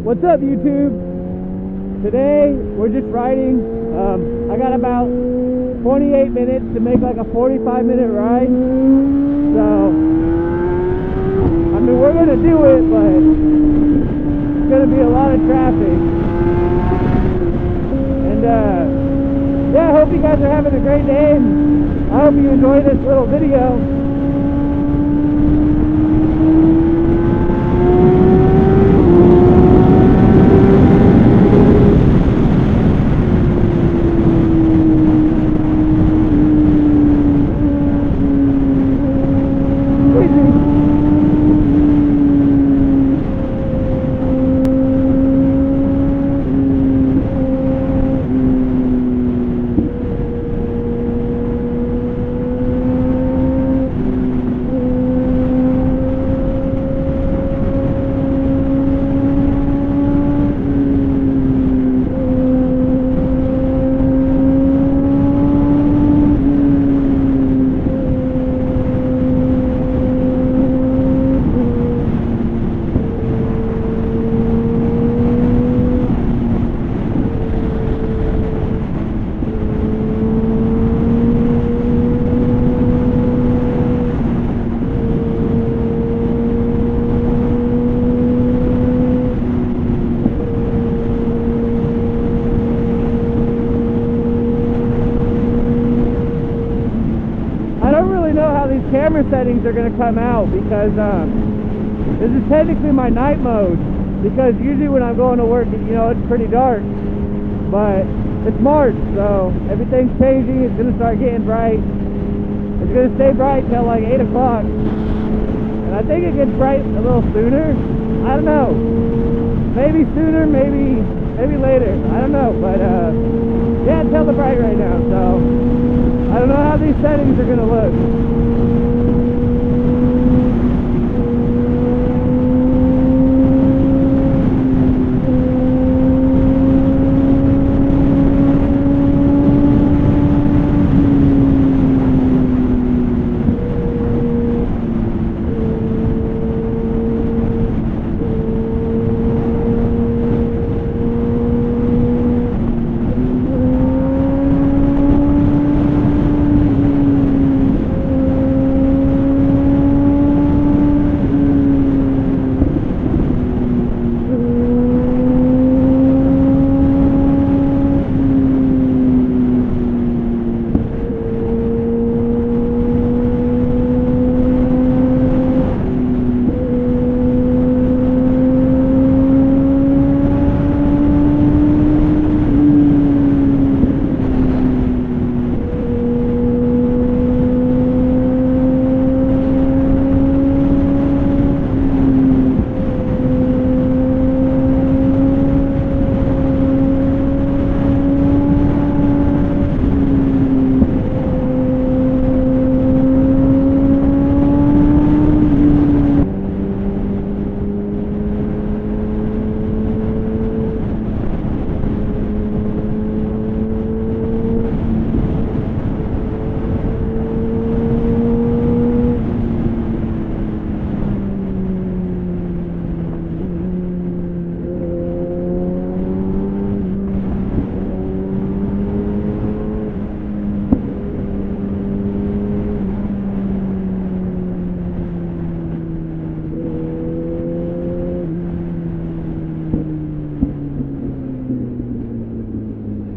What's up, YouTube? Today we're just riding. I got about 28 minutes to make like a 45-minute ride. So, I mean, we're gonna do it, but it's gonna be a lot of traffic. And yeah, I hope you guys are having a great day, and I hope you enjoy this little video. Camera settings are going to come out because this is technically my night mode, because usually when I'm going to work, you know, it's pretty dark, but it's March, so everything's changing. It's going to start getting bright. It's going to stay bright till like 8 o'clock, and I think it gets bright a little sooner. I don't know, maybe sooner, maybe later, I don't know, but yeah, it's hella bright right now, so I don't know how these settings are going to look.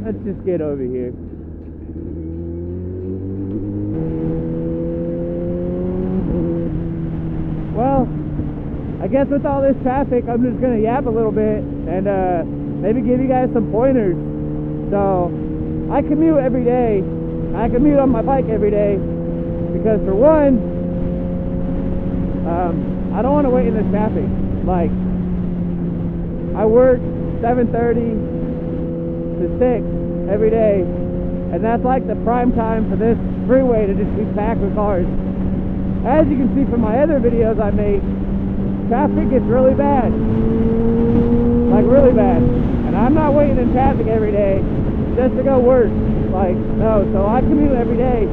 Let's just get over here. Well, I guess with all this traffic, I'm just gonna yap a little bit and maybe give you guys some pointers. So, I commute every day. I commute on my bike every day because, for one, I don't want to wait in this traffic. Like, I work 7:30 to 6 every day, and that's like the prime time for this freeway to just be packed with cars. As you can see from my other videos I make, traffic gets really bad, like really bad, and I'm not waiting in traffic every day just to go work. Like, no. So I commute every day,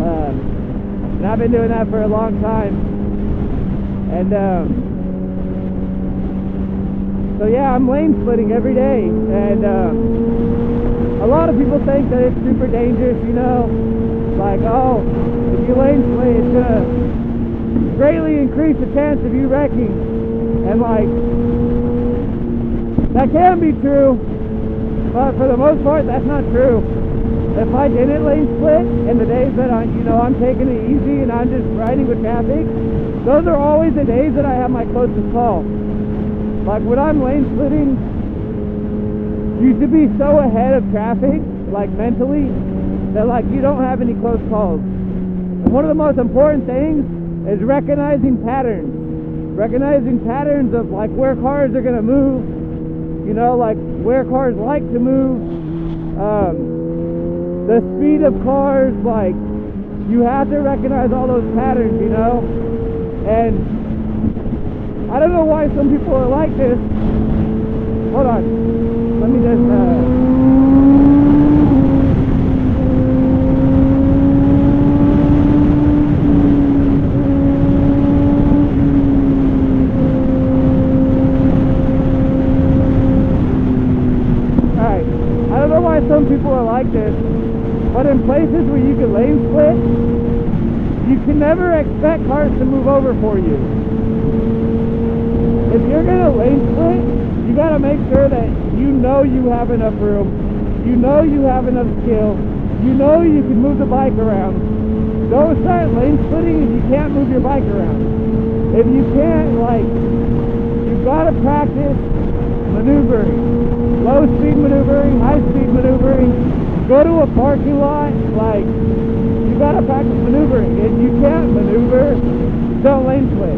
and I've been doing that for a long time, and So yeah, I'm lane splitting every day, and a lot of people think that it's super dangerous, you know, like, oh, if you lane split, it's gonna greatly increase the chance of you wrecking, and like, that can be true, but for the most part, that's not true. If I didn't lane split, and the days that I'm taking it easy and I'm just riding with traffic, those are always the days that I have my closest call. Like when I'm lane splitting, you should be so ahead of traffic, like mentally, that like you don't have any close calls. And one of the most important things is recognizing patterns. Recognizing patterns of like where cars are gonna move, you know, like where cars like to move, the speed of cars, like you have to recognize all those patterns, you know. And I don't know why some people are like this. Hold on, let me just alright, I don't know why some people are like this, but in places where you can lane split, you can never expect cars to move over for you. If you're gonna lane split, you gotta make sure that you know you have enough room, you know you have enough skill, you know you can move the bike around. Don't start lane splitting if you can't move your bike around. If you can't, like, you've gotta practice maneuvering, low speed maneuvering, high speed maneuvering. Go to a parking lot, like, you gotta practice maneuvering. If you can't maneuver, don't lane split.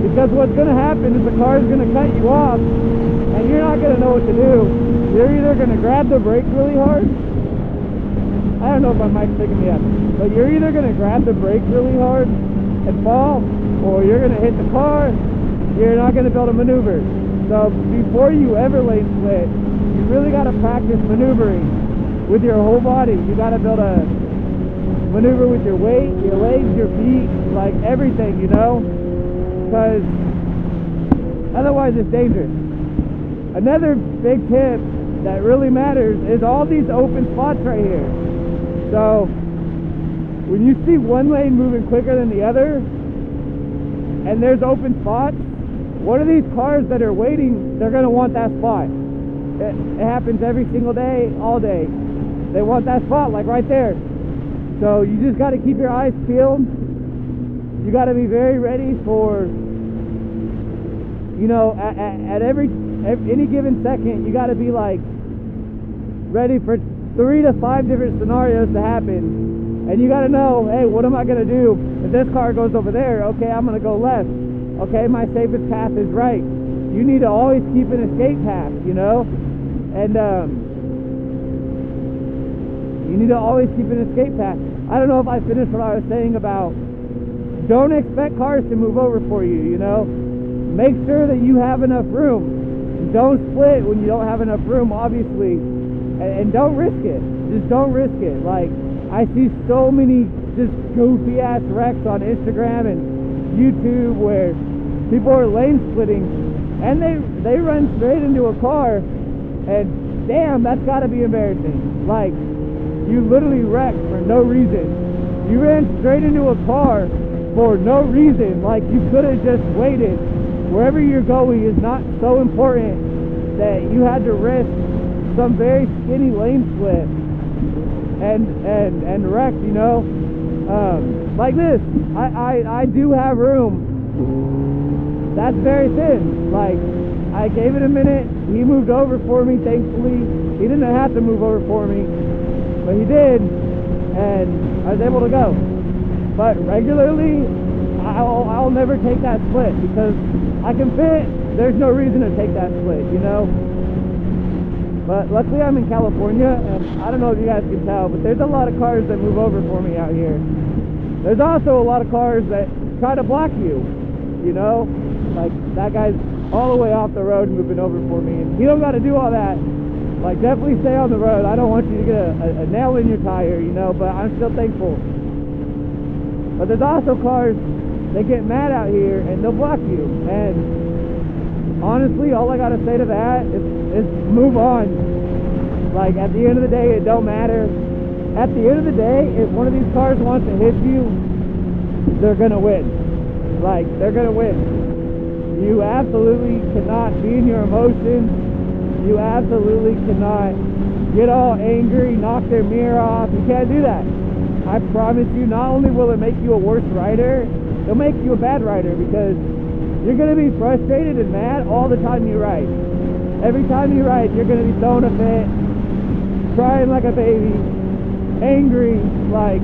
Because what's gonna happen is the car's gonna cut you off, and you're not gonna know what to do. You're either gonna grab the brake really hard. I don't know if my mic's picking me up, but you're either gonna grab the brake really hard and fall, or you're gonna hit the car. You're not gonna be able to maneuver. So before you ever lane split, you really gotta practice maneuvering with your whole body. You gotta be able to maneuver with your weight, your legs, your feet, like everything, you know, because otherwise it's dangerous. Another big tip that really matters is all these open spots right here. So when you see one lane moving quicker than the other and there's open spots, one of these cars that are waiting, they're going to want that spot. It happens every single day, all day. They want that spot, like right there. So you just got to keep your eyes peeled. You got to be very ready for, you know, at any given second, you got to be like ready for 3 to 5 different scenarios to happen. And you got to know, hey, what am I going to do if this car goes over there? Okay, I'm going to go left. Okay, my safest path is right. You need to always keep an escape path, you know, and you need to always keep an escape path. I don't know if I finished what I was saying about don't expect cars to move over for you, you know. Make sure that you have enough room. Don't split when you don't have enough room, obviously, and don't risk it. Just don't risk it. Like, I see so many just goofy ass wrecks on Instagram and YouTube where people are lane splitting and they run straight into a car, and damn, that's got to be embarrassing. Like, you literally wrecked for no reason. You ran straight into a car for no reason. Like, you could have just waited. Wherever you're going is not so important that you had to risk some very skinny lane split and wreck, you know. Like this, I do have room. That's very thin. Like, I gave it a minute. He moved over for me, thankfully. He didn't have to move over for me, but he did, and I was able to go. But regularly, I'll never take that split because I can fit. There's no reason to take that split, you know. But luckily I'm in California, and I don't know if you guys can tell, but there's a lot of cars that move over for me out here. There's also a lot of cars that try to block you, you know. Like, that guy's all the way off the road moving over for me, and he don't got to do all that. Like, definitely stay on the road. I don't want you to get a nail in your tire, you know, but I'm still thankful. But there's also cars that get mad out here and they'll block you, and honestly, all I gotta say to that is move on. Like, at the end of the day, it don't matter. At the end of the day, if one of these cars wants to hit you, they're gonna win. Like, they're gonna win. You absolutely cannot be in your emotions. You absolutely cannot get all angry, knock their mirror off. You can't do that. I promise you, not only will it make you a worse rider, it'll make you a bad rider, because you're going to be frustrated and mad all the time you ride. Every time you ride, you're going to be throwing a fit, crying like a baby, angry. Like,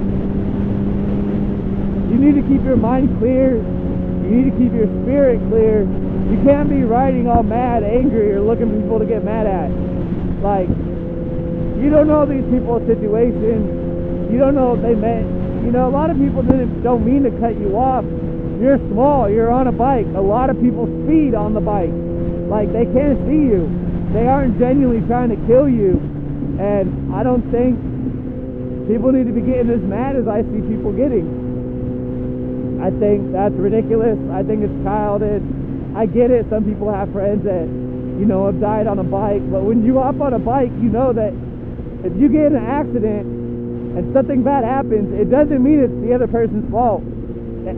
you need to keep your mind clear. You need to keep your spirit clear. You can't be riding all mad, angry, or looking for people to get mad at. Like, you don't know these people's situations. You don't know what they meant. You know, a lot of people don't mean to cut you off. You're small, you're on a bike. A lot of people speed on the bike. Like, they can't see you. They aren't genuinely trying to kill you. And I don't think people need to be getting as mad as I see people getting. I think that's ridiculous. I think it's childish. I get it. Some people have friends that, you know, have died on a bike. But when you hop on a bike, you know that if you get in an accident and something bad happens, it doesn't mean it's the other person's fault.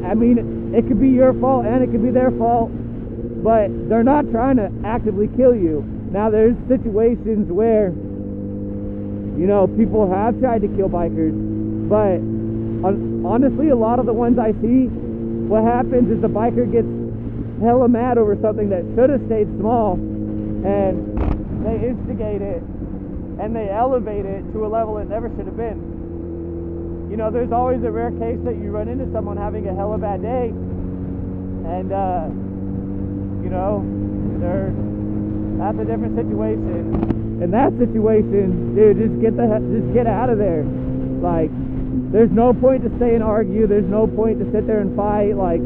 I mean, it could be your fault and it could be their fault, but they're not trying to actively kill you. Now, there's situations where, you know, people have tried to kill bikers, but honestly, a lot of the ones I see, what happens is the biker gets hella mad over something that should have stayed small, and they instigate it and they elevate it to a level it never should have been. You know, there's always a rare case that you run into someone having a hella bad day, and you know, that's a different situation. In that situation, dude, just get out of there. Like, there's no point to stay and argue. There's no point to sit there and fight. Like,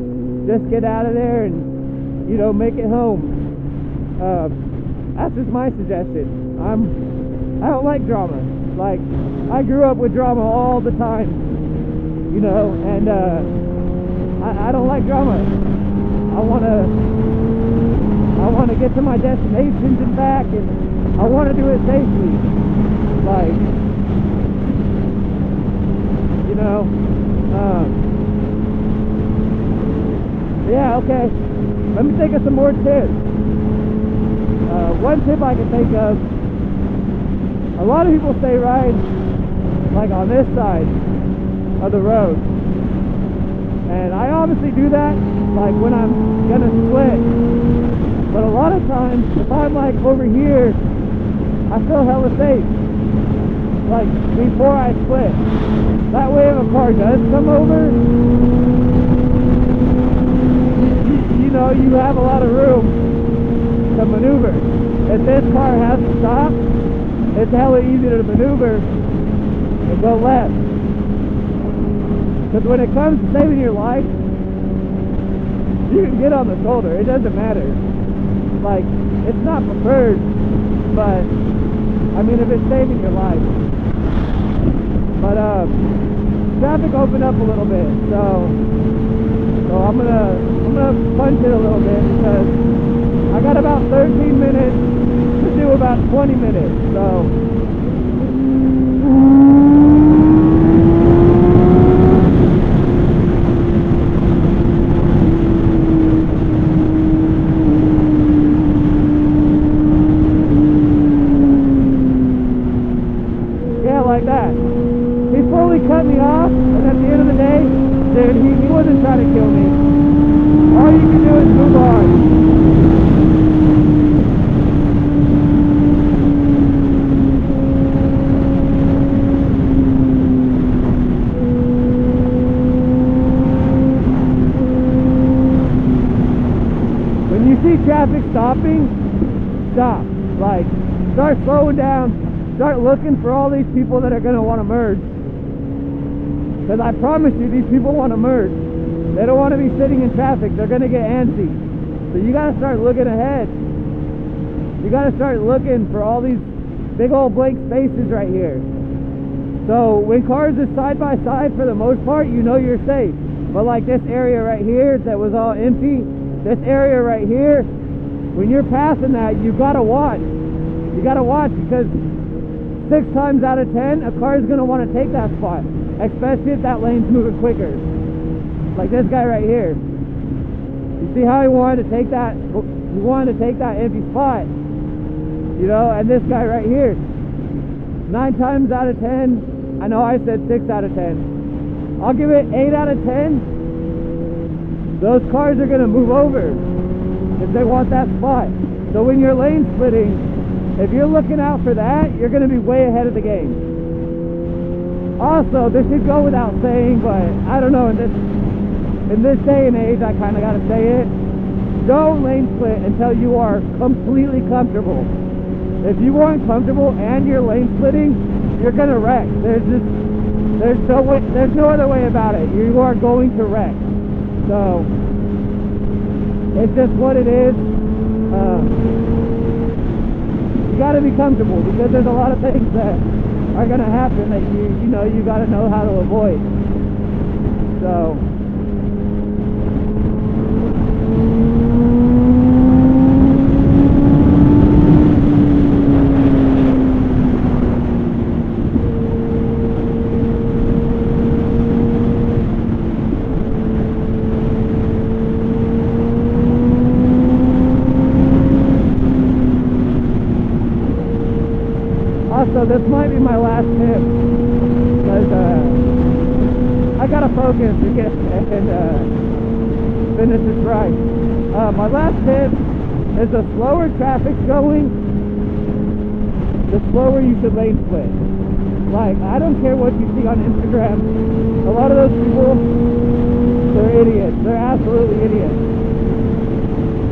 just get out of there and, you know, make it home. That's just my suggestion. I don't like drama. Like, I grew up with drama all the time, you know, and I don't like drama. I want to get to my destinations and back, and I want to do it safely. Like, you know, yeah, okay. Let me think of some more tips. One tip I can think of, a lot of people say ride like on this side of the road, and I obviously do that like when I'm gonna split, but a lot of times if I'm like over here, I feel hella safe, like before I split. That way if a car does come over, you know, you have a lot of room to maneuver. If this car has to stop, it's hella easy to maneuver and go left. Because when it comes to saving your life, you can get on the shoulder. It doesn't matter. Like, it's not preferred, but I mean, if it's saving your life. But traffic opened up a little bit, so I'm gonna punch it a little bit, because I got about 13 minutes to do about 20 minutes, so yeah, like that. He fully cut me off, and at the end of the day, dude, he wasn't trying to kill me. All you can do is move on. When you see traffic stopping, stop. Like, start slowing down, start looking for all these people that are going to want to merge. Because I promise you, these people want to merge. They don't want to be sitting in traffic. They're going to get antsy. So you got to start looking ahead. You got to start looking for all these big old blank spaces right here. So when cars are side by side, for the most part, you know you're safe. But like this area right here that was all empty, this area right here, when you're passing that, you gotta watch. You gotta watch, because 6 times out of 10, a car is gonna want to take that spot, especially if that lane's moving quicker. Like this guy right here. You see how he wanted to take that? He wanted to take that empty spot, you know. And this guy right here, 9 times out of 10, I know I said 6 out of 10. I'll give it 8 out of 10. Those cars are gonna move over if they want that spot. So when you're lane splitting, if you're looking out for that, you're gonna be way ahead of the game. Also, this should go without saying, but I don't know, in this day and age, I kind of gotta say it. Don't lane split until you are completely comfortable. If you aren't comfortable and you're lane splitting, you're gonna wreck. There's no other way about it. You are going to wreck. So it's just what it is. You got to be comfortable, because there's a lot of things that are going to happen that you got to know how to avoid. So also, this might be my last tip, because I gotta focus and finish this ride. My last tip is, the slower traffic's going, the slower you should lane split. Like, I don't care what you see on Instagram. A lot of those people, they're idiots. They're absolutely idiots.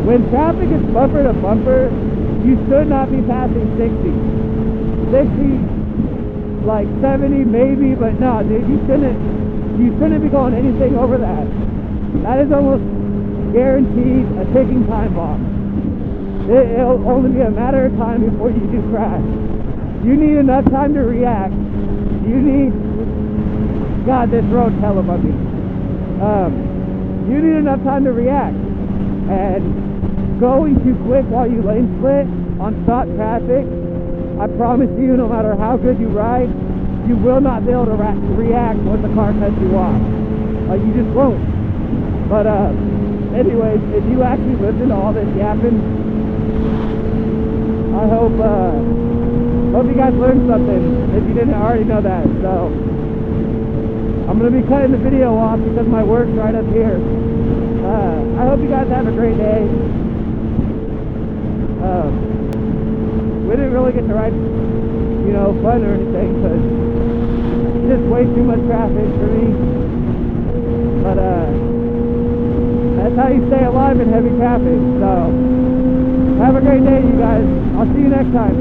When traffic is bumper to bumper, you should not be passing 60, like 70 maybe, but no, dude, you shouldn't be going anything over that. That is almost guaranteed a ticking time bomb. It'll only be a matter of time before you do crash. You need enough time to react. God, this road's hella bumpy. You need enough time to react, and going too quick while you lane split on stop traffic, I promise you, no matter how good you ride, you will not be able to react when the car cuts you off. You just won't. But anyways, if you actually listen to all this yapping, I hope you guys learned something, if you didn't already know that. So I'm going to be cutting the video off because my work's right up here. I hope you guys have a great day. We didn't really get to ride, fun or anything, because it's just way too much traffic for me. But that's how you stay alive in heavy traffic. So have a great day, you guys. I'll see you next time.